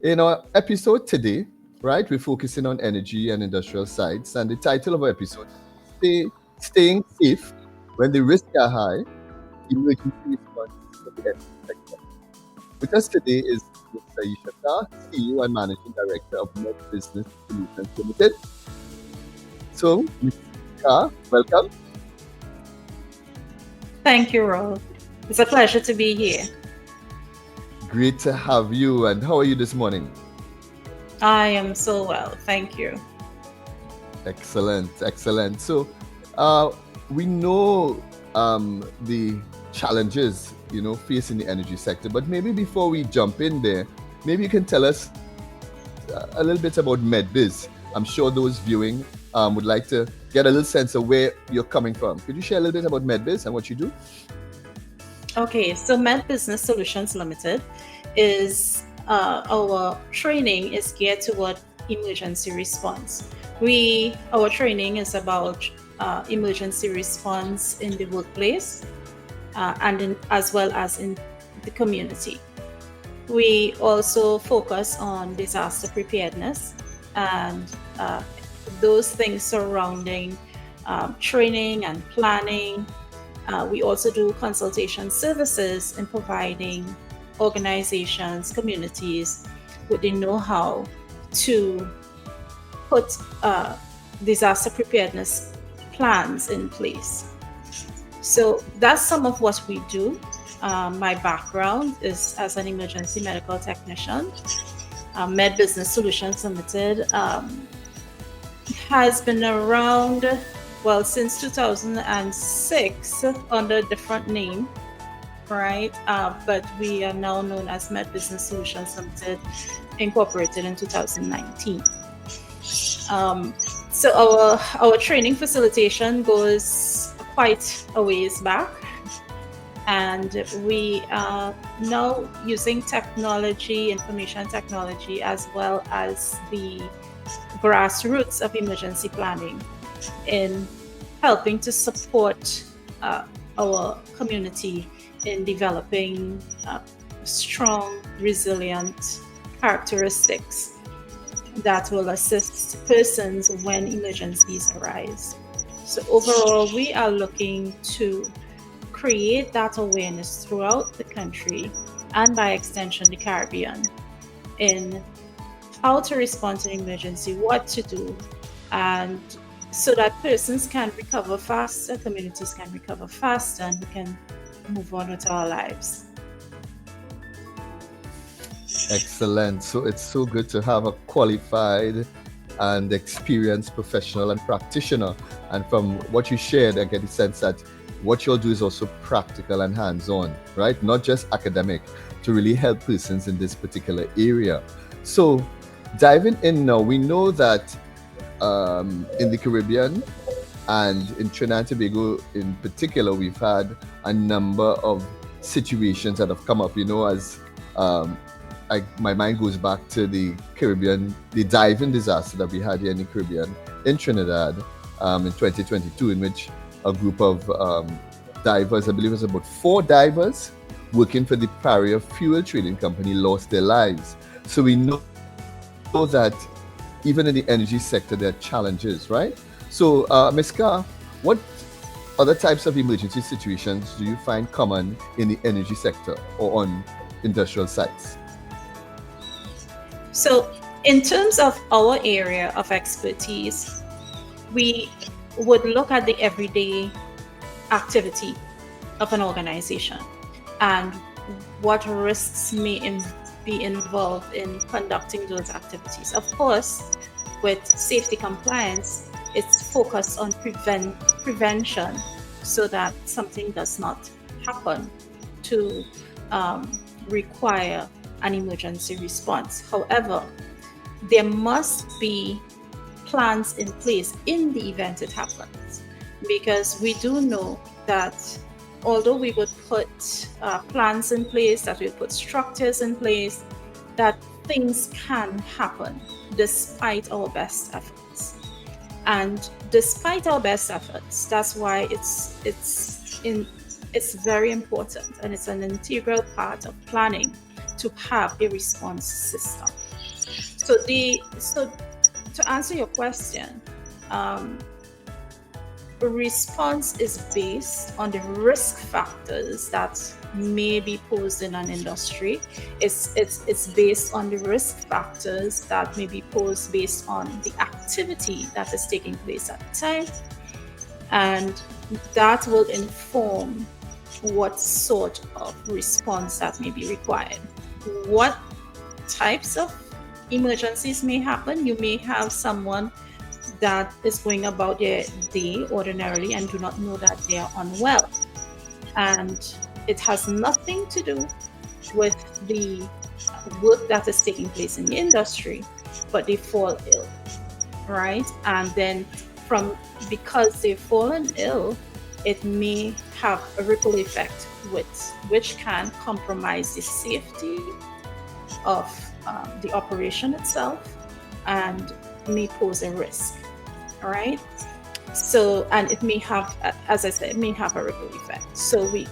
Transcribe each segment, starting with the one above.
In our episode today, right, we're focusing on energy and industrial sites, and the title of our episode is Staying Safe When the Risks Are High, Emergency Response in the Energy Sector. With us today is Ms. Aisha Shah, CEO and Managing Director of Med Business Solutions Limited. So, Ms. Shah, welcome. Thank you, Ro. It's a pleasure to be here. Great to have you. And how are you this morning? I am so well. Thank you. Excellent, excellent. So, uh, we know the challenges facing the energy sector, but maybe before we jump in there, maybe you can tell us a little bit about MedBiz. I'm sure those viewing would like to get a little sense of where you're coming from. Could you share a little bit about MedBiz and what you do? Okay, so Med Business Solutions Limited is our training is geared toward emergency response. Our training is about emergency response in the workplace as well as in the community. We also focus on disaster preparedness and those things surrounding training and planning. We also do consultation services in providing organizations, communities with the know-how to put disaster preparedness plans in place. So that's some of what we do. My background is as an emergency medical technician. Med Business Solutions Limited has been around, well, since 2006 under a different name, right? But we are now known as Med Business Solutions Limited, incorporated in 2019. So our training facilitation goes quite a ways back, and we are now using technology, information technology, as well as the grassroots of emergency planning in helping to support our community in developing strong, resilient characteristics that will assist persons when emergencies arise. So overall, we are looking to create that awareness throughout the country and by extension the Caribbean in how to respond to an emergency, what to do, and so that persons can recover faster, communities can recover faster, and we can move on with our lives. Excellent. So it's so good to have a qualified and experienced professional and practitioner. And from what you shared, I get the sense that what you'll do is also practical and hands-on, right? Not just academic, to really help persons in this particular area. So diving in now, we know that in the Caribbean and in Trinidad and Tobago in particular, we've had a number of situations that have come up, as my mind goes back to the Caribbean, the diving disaster that we had here in the Caribbean in Trinidad in 2022, in which a group of divers, I believe it was about 4 divers working for the Praria Fuel Trading Company, lost their lives. So we know that even in the energy sector, there are challenges, right? So, Ms. Carr, what other types of emergency situations do you find common in the energy sector or on industrial sites? So in terms of our area of expertise, we would look at the everyday activity of an organization and what risks may be involved in conducting those activities. Of course, with safety compliance, it's focused on prevention so that something does not happen to require an emergency response. However, there must be plans in place in the event it happens, because we do know that although we would put plans in place, that we put structures in place, that things can happen despite our best efforts. And despite our best efforts, that's why it's very important, and it's an integral part of planning to have a response system. So to answer your question, um, response is based on the risk factors that may be posed in an industry. It's based on the risk factors that may be posed based on the activity that is taking place at the time, and that will inform what sort of response that may be required. What types of emergencies may happen? You may have someone that is going about their day ordinarily and do not know that they are unwell. And it has nothing to do with the work that is taking place in the industry, but they fall ill, right? And then from because they've fallen ill, it may have a ripple effect which can compromise the safety of the operation itself and may pose a risk. All right. So, and it may have, as I said, it may have a ripple effect. So we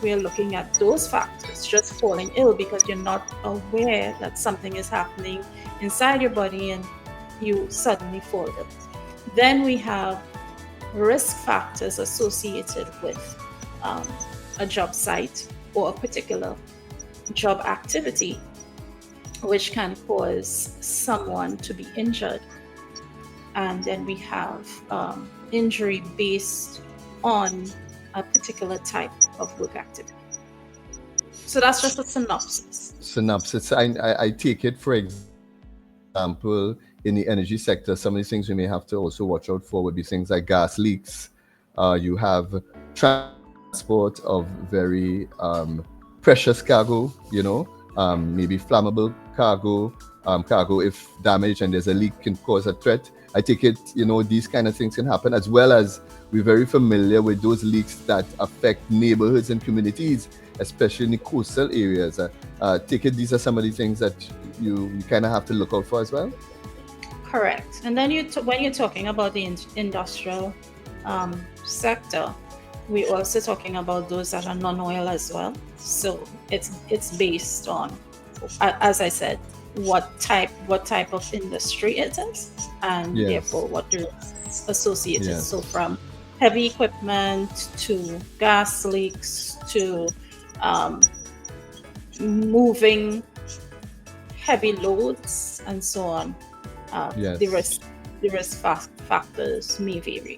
are looking at those factors. Just falling ill because you're not aware that something is happening inside your body and you suddenly fall ill. Then we have risk factors associated with a job site or a particular job activity, which can cause someone to be injured. And then we have injury based on a particular type of work activity. So that's just a synopsis. I take it, for example, in the energy sector, some of these things we may have to also watch out for would be things like gas leaks. You have transport of very precious cargo, maybe flammable cargo, cargo if damaged and there's a leak can cause a threat. I take it, these kind of things can happen, as well as we're very familiar with those leaks that affect neighborhoods and communities, especially in the coastal areas. Take it, these are some of the things that you kind of have to look out for as well. Correct. And then when you're talking about the industrial sector, we're also talking about those that are non-oil as well. So it's based on, as I said, what type of industry it is, and Yes. therefore what the risks associated. Yes. So from heavy equipment to gas leaks to moving heavy loads and so on. Yes. The risk factors may vary.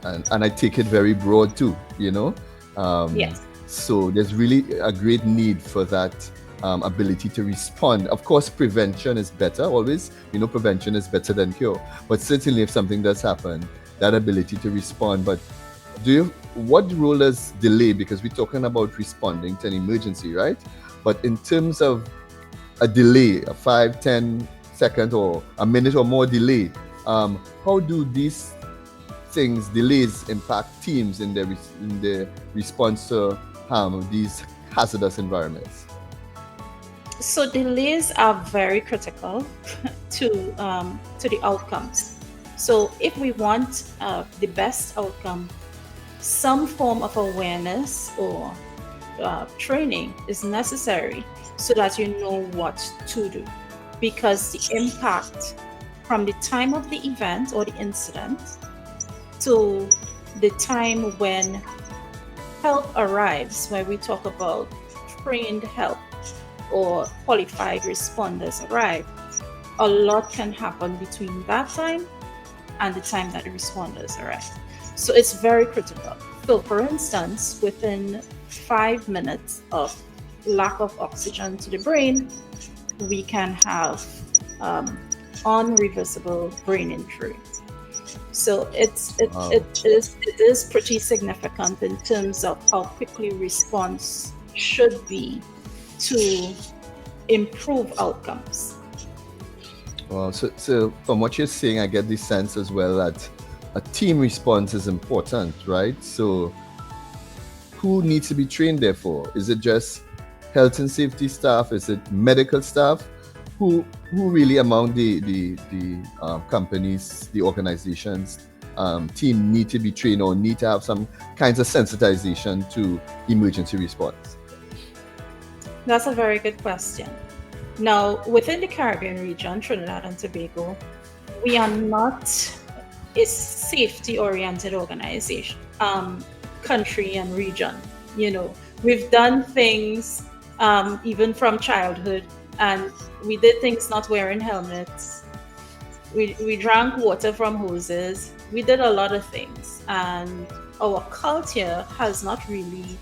And I take it very broad too, Yes. So there's really a great need for that ability to respond. Of course, prevention is better always. Prevention is better than cure. But certainly, if something does happen, that ability to respond. But what role does delay? Because we're talking about responding to an emergency, right? But in terms of a delay, a 5-10 second or a minute or more delay, how do these delays impact teams in the response to these hazardous environments? So delays are very critical to the outcomes. So if we want the best outcome, some form of awareness or training is necessary so that you know what to do, because the impact from the time of the event or the incident to the time when help arrives, where we talk about trained help or qualified responders arrive, a lot can happen between that time and the time that the responders arrive. So it's very critical. So for instance, within 5 minutes of lack of oxygen to the brain, we can have unreversible brain injury. So it is pretty significant in terms of how quickly response should be to improve outcomes. Well, so from what you're saying, I get the sense as well that a team response is important, right? So who needs to be trained therefore? Is it just health and safety staff? Is it medical staff? Who really among the companies, the organizations, team need to be trained or need to have some kinds of sensitization to emergency response? That's a very good question. Now, within the Caribbean region, Trinidad and Tobago, we are not a safety-oriented organization, country and region. You know, we've done things even from childhood, and we did things not wearing helmets. We drank water from hoses. We did a lot of things, and our culture has not really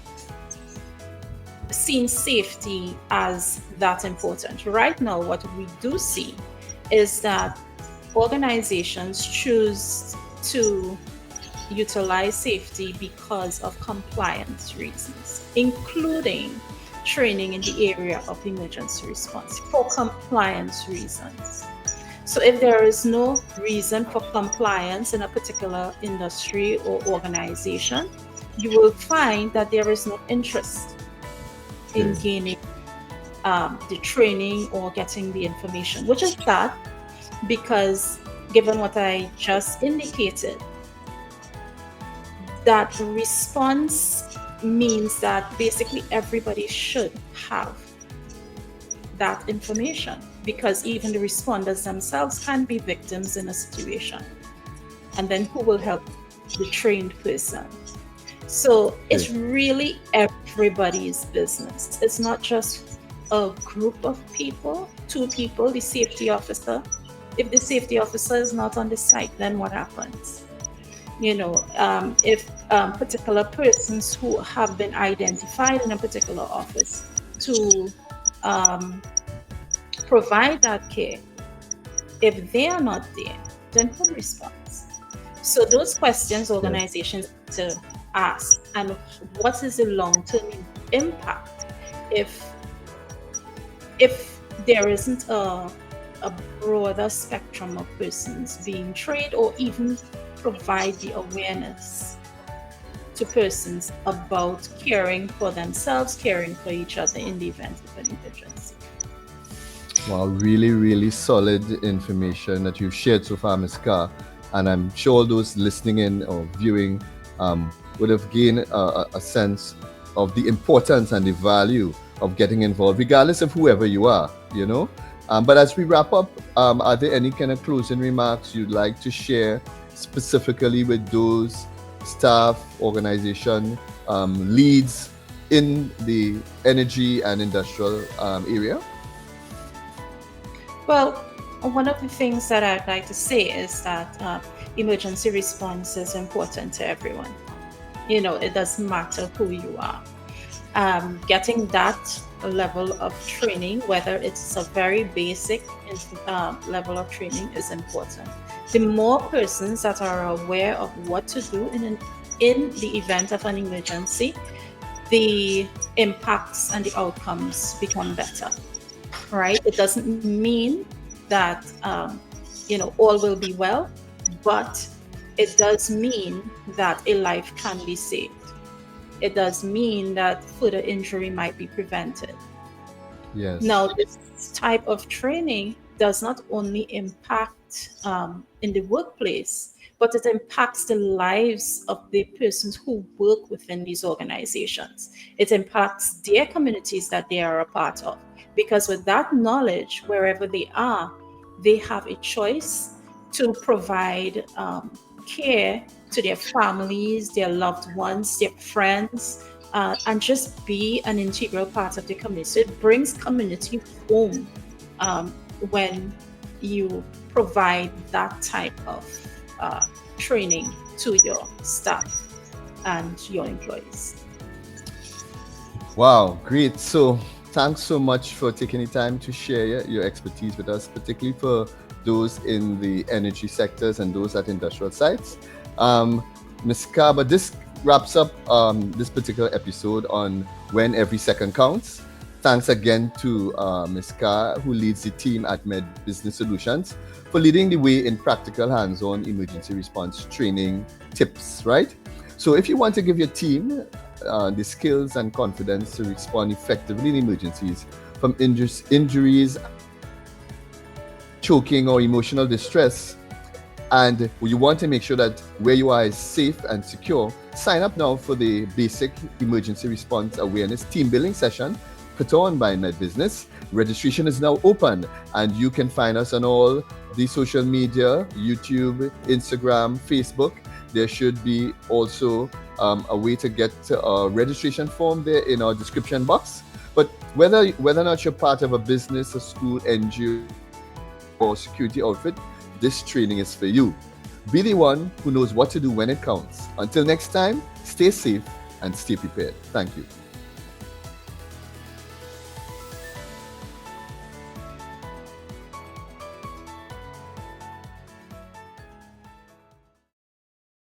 seen safety as that important. Right now, what we do see is that organizations choose to utilize safety because of compliance reasons, including training in the area of emergency response for compliance reasons. So, if there is no reason for compliance in a particular industry or organization, you will find that there is no interest in Okay. gaining the training or getting the information, which is sad because, given what I just indicated, that response means that basically everybody should have that information, because even the responders themselves can be victims in a situation. And then who will help? The trained person. So it's Okay. really everybody's business. It's not just a group of people, two people, the safety officer. If the safety officer is not on the site, then what happens? If particular persons who have been identified in a particular office to um, provide that care, if they are not there, then who responds? So those questions Yes. organizations have to ask, and what is the long-term impact if there isn't a broader spectrum of persons being trained, or even provide the awareness to persons about caring for themselves, caring for each other in the event of an emergency. Wow, really, really solid information that you've shared so far, Ms. Carr. And I'm sure those listening in or viewing would have gained a sense of the importance and the value of getting involved, regardless of whoever you are, you know. But as we wrap up, are there any kind of closing remarks you'd like to share specifically with those staff, organization leads in the energy and industrial area? Well, one of the things that I'd like to say is that emergency response is important to everyone. It doesn't matter who you are. Getting that level of training, whether it's a very basic level of training, is important. The more persons that are aware of what to do in the event of an emergency, the impacts and the outcomes become better. Right? It doesn't mean that all will be well, but it does mean that a life can be saved. It does mean that further injury might be prevented. Yes. Now, this type of training does not only impact in the workplace, but it impacts the lives of the persons who work within these organizations. It impacts their communities that they are a part of. Because with that knowledge, wherever they are, they have a choice to provide care to their families, their loved ones, their friends, and just be an integral part of the community. So it brings community home um, when you provide that type of training to your staff and your employees. Wow, great. So, thanks so much for taking the time to share your expertise with us, particularly for those in the energy sectors and those at industrial sites. Um, Ms. Kaba, this wraps up this particular episode on When Every Second Counts. Thanks again to Ms. Ka, who leads the team at Med Business Solutions, for leading the way in practical hands-on emergency response training tips, right? So if you want to give your team the skills and confidence to respond effectively in emergencies, from injuries, choking, or emotional distress, and you want to make sure that where you are is safe and secure, sign up now for the basic emergency response awareness team building session put on by Med Business. Registration is now open, and you can find us on all the social media: YouTube, Instagram, Facebook. There should be also a way to get a registration form there in our description box. But whether or not you're part of a business, a school, NGO, or security outfit, this training is for you. Be the one who knows what to do when it counts. Until next time, stay safe and stay prepared. Thank you.